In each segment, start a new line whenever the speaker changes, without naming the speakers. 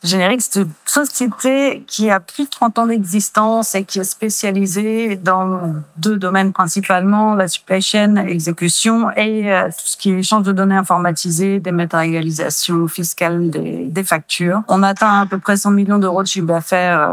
Générique, c'est une société qui a plus de 30 ans d'existence et qui est spécialisée dans deux domaines principalement, la supply chain, exécution et tout ce qui est échange de données informatisées, dématérialisation fiscale des factures. On atteint à peu près 100 millions d'euros de chiffre d'affaires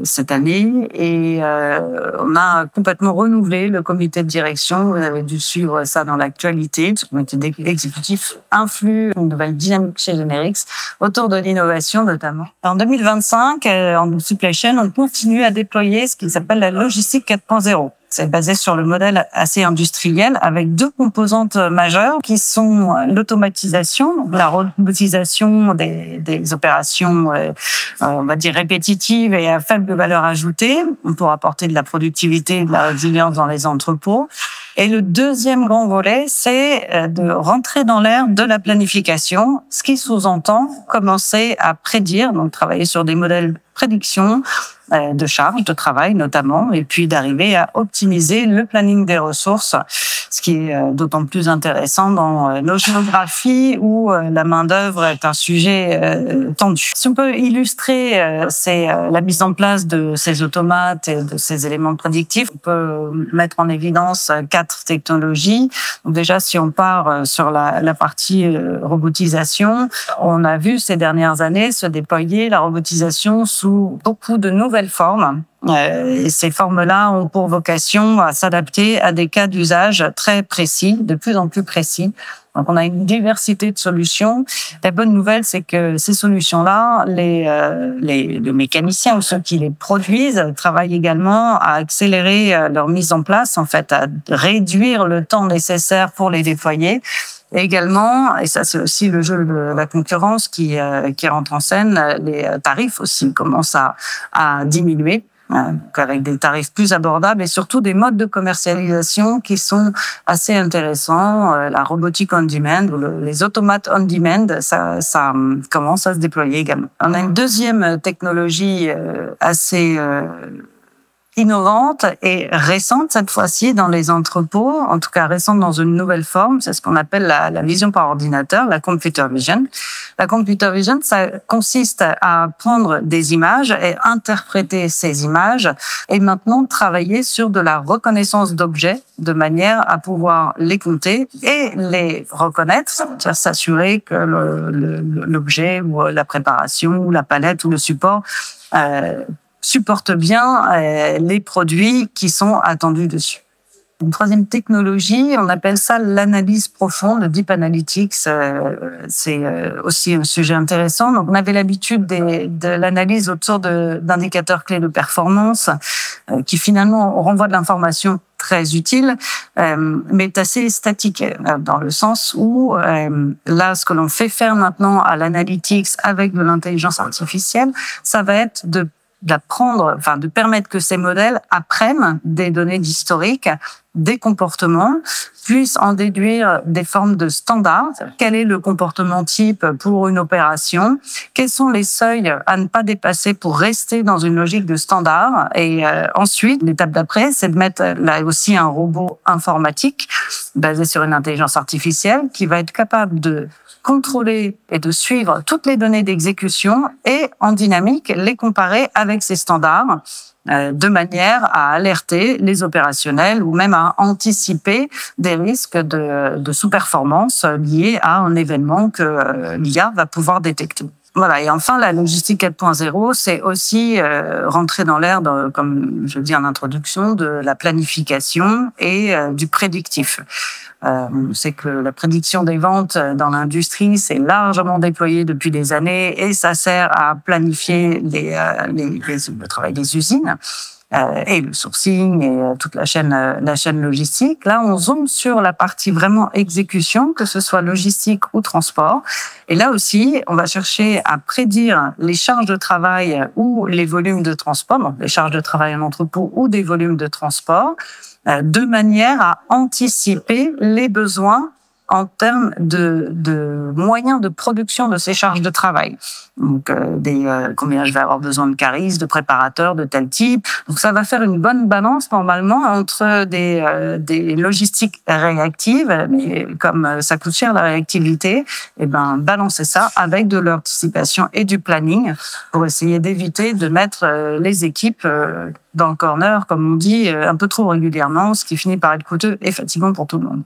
cette année et on a complètement renouvelé le comité de direction. Vous avez dû suivre ça dans l'actualité. Le comité exécutif influe une nouvelle dynamique chez Generix autour de l'innovation notamment. En 2025, en supply chain, on continue à déployer ce qui s'appelle la logistique 4.0. C'est basé sur le modèle assez industriel avec deux composantes majeures qui sont l'automatisation, la robotisation des opérations, on va dire répétitives et à faible valeur ajoutée pour apporter de la productivité et de la résilience dans les entrepôts. Et le deuxième grand volet, c'est de rentrer dans l'ère de la planification, ce qui sous-entend commencer à prédire, donc travailler sur des modèles de prédiction, de charge de travail notamment, et puis d'arriver à optimiser le planning des ressources, ce qui est d'autant plus intéressant dans nos géographies où la main-d'œuvre est un sujet tendu. Si on peut illustrer, c'est la mise en place de ces automates et de ces éléments prédictifs. On peut mettre en évidence 4 technologies. Donc déjà, si on part sur la partie robotisation, on a vu ces dernières années se déployer la robotisation sous beaucoup de nouvelles formes. Et ces formes-là ont pour vocation à s'adapter à des cas d'usage très précis, de plus en plus précis. Donc, on a une diversité de solutions. La bonne nouvelle, c'est que ces solutions-là, les mécaniciens ou ceux qui les produisent travaillent également à accélérer leur mise en place, en fait, à réduire le temps nécessaire pour les déployer. Et également, et ça c'est aussi le jeu de la concurrence qui rentre en scène, les tarifs aussi commencent à diminuer. Avec des tarifs plus abordables et surtout des modes de commercialisation qui sont assez intéressants. La robotique on demand ou les automates on demand, ça commence à se déployer également. On a une deuxième technologie assez innovante et récente cette fois-ci dans les entrepôts, en tout cas récente dans une nouvelle forme, c'est ce qu'on appelle la vision par ordinateur, la computer vision. La computer vision, ça consiste à prendre des images et interpréter ces images et maintenant travailler sur de la reconnaissance d'objets de manière à pouvoir les compter et les reconnaître, c'est-à-dire s'assurer que l'objet ou la préparation ou la palette ou le support supporte bien les produits qui sont attendus dessus. Une troisième technologie, on appelle ça l'analyse profonde, le Deep Analytics. C'est aussi un sujet intéressant. Donc, on avait l'habitude de l'analyse autour d'indicateurs clés de performance qui finalement renvoient de l'information très utile, mais est assez statique dans le sens où là, ce que l'on fait faire maintenant à l'analytics avec de l'intelligence artificielle, ça va être de permettre que ces modèles apprennent des données d'historique, des comportements, puissent en déduire des formes de standards. Quel est le comportement type pour une opération? Quels sont les seuils à ne pas dépasser pour rester dans une logique de standard? Et ensuite, l'étape d'après, c'est de mettre là aussi un robot informatique basé sur une intelligence artificielle qui va être capable de contrôler et de suivre toutes les données d'exécution et en dynamique les comparer avec ces standards de manière à alerter les opérationnels ou même à anticiper des risques de sous-performance liés à un événement que l'IA va pouvoir détecter. Voilà. Et enfin, la logistique 4.0, c'est aussi rentrer dans l'ère, comme je le dis en introduction, de la planification et du prédictif. On sait que la prédiction des ventes dans l'industrie s'est largement déployée depuis des années et ça sert à planifier le travail des usines. Et le sourcing et toute la chaîne logistique. Là, on zoome sur la partie vraiment exécution, que ce soit logistique ou transport. Et là aussi, on va chercher à prédire les charges de travail ou les volumes de transport, donc les charges de travail en entrepôt ou des volumes de transport, de manière à anticiper les besoins en termes de moyens de production de ces charges de travail. Donc, combien je vais avoir besoin de caristes, de préparateurs de tel type. Donc, ça va faire une bonne balance normalement entre des logistiques réactives, mais comme ça coûte cher la réactivité, balancer ça avec de l'anticipation et du planning pour essayer d'éviter de mettre les équipes dans le corner, comme on dit, un peu trop régulièrement, ce qui finit par être coûteux et fatigant pour tout le monde.